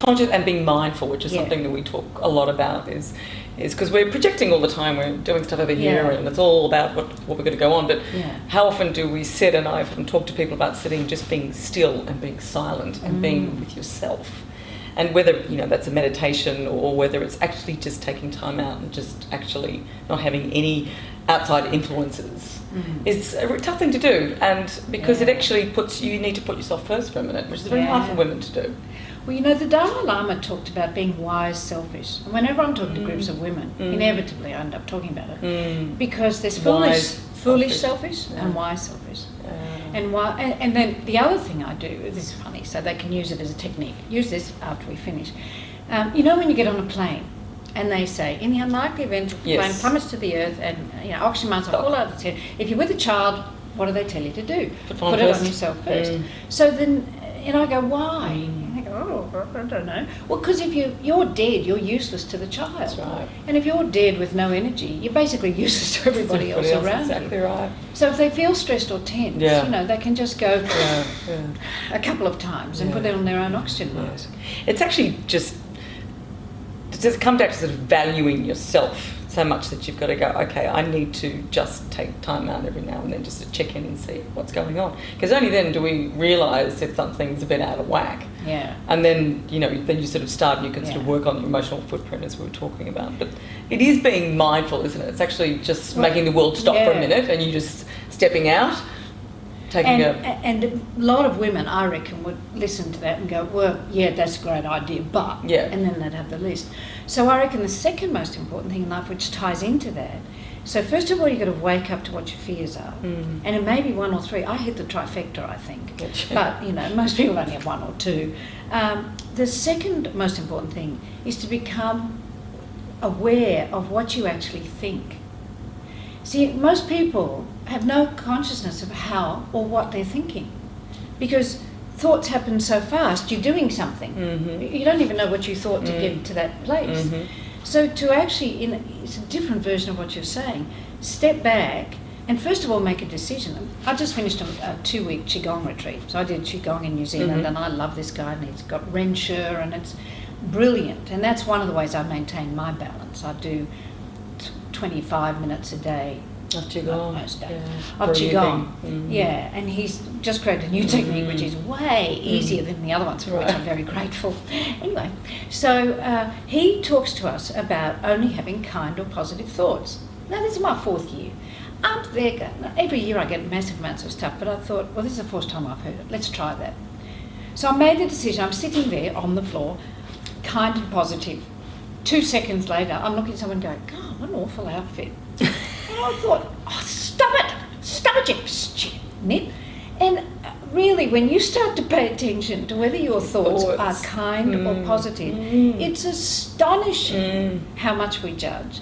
conscious and being mindful, which is something that we talk a lot about, is because we're projecting all the time, we're doing stuff over here and it's all about what we're going to go on, but how often do we sit, and I've often talked to people about sitting, just being still and being silent and being with yourself. And whether, that's a meditation or whether it's actually just taking time out and just actually not having any outside influences is a tough thing to do. And because it actually you need to put yourself first for a minute, which is very hard for women to do. Well, the Dalai Lama talked about being wise selfish. And whenever I'm talking to groups of women, inevitably I end up talking about it. Because there's foolish selfish and wise selfish. And then the other thing I do, this is funny, so they can use it as a technique. Use this after we finish. When you get on a plane and they say, in the unlikely event the plane plummets to the earth and oxygen masks are all out of its head, if you're with a child, what do they tell you to do? Put it on yourself first. So then, and I go, why? And they go, I don't know. Well, because if you're dead, you're useless to the child. That's right. And if you're dead with no energy, you're basically useless to everybody else around exactly you. Right. So if they feel stressed or tense, they can just go a couple of times and put it on their own oxygen mask. It's actually just come back to sort of valuing yourself so much that you've got to go, okay, I need to just take time out every now and then just to check in and see what's going on. Because only then do we realise if something's a bit out of whack. Yeah. And then, then you sort of start and you can sort of work on your emotional footprint, as we were talking about. But it is being mindful, isn't it? It's actually just making the world stop for a minute and you just stepping out. And a lot of women, I reckon, would listen to that and go, well, that's a great idea, but... And then they'd have the list. So I reckon the second most important thing in life, which ties into that, so first of all, you've got to wake up to what your fears are. And it may be one or three. I hit the trifecta, I think. But, most people only have one or two. The second most important thing is to become aware of what you actually think. See, most people have no consciousness of how or what they're thinking because thoughts happen so fast. You're doing something. You don't even know what you thought to get to that place. So to actually, it's a different version of what you're saying, step back and first of all make a decision. I just finished a 2-week Qigong retreat. So I did Qigong in New Zealand and I love this guy and he's got Ren Shi and it's brilliant. And that's one of the ways I maintain my balance. I do 25 minutes a day of Qigong. Most days. Of Qigong. And he's just created a new technique which is way easier than the other ones, for which I'm very grateful. Anyway, so he talks to us about only having kind or positive thoughts. Now, this is my 4th year. Up there, every year I get massive amounts of stuff, but I thought, well, this is the first time I've heard it. Let's try that. So I made the decision. I'm sitting there on the floor, kind and positive. 2 seconds later, I'm looking at someone going, God, what an awful outfit. And I thought, stop it, you stupid nip. And really, when you start to pay attention to whether your thoughts are kind or positive, it's astonishing how much we judge.